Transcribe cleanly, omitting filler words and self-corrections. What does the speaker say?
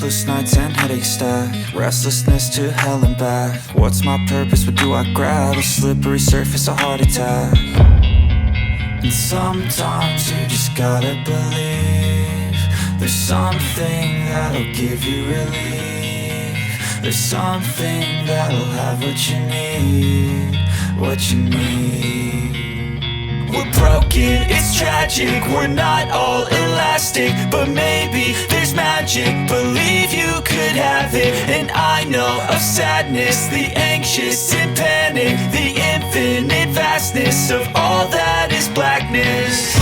sleepless nights and headaches stack, restlessness to hell and back. What's my purpose, what do I grab? A slippery surface, a heart attack. And sometimes you just gotta believe there's something that'll give you relief. There's something that'll have what you need, what you need. We're broken, it's tragic, we're not all elastic, but maybe there's magic, believe you could have it. And I know of sadness, the anxious and panic, the infinite vastness of all that is blackness.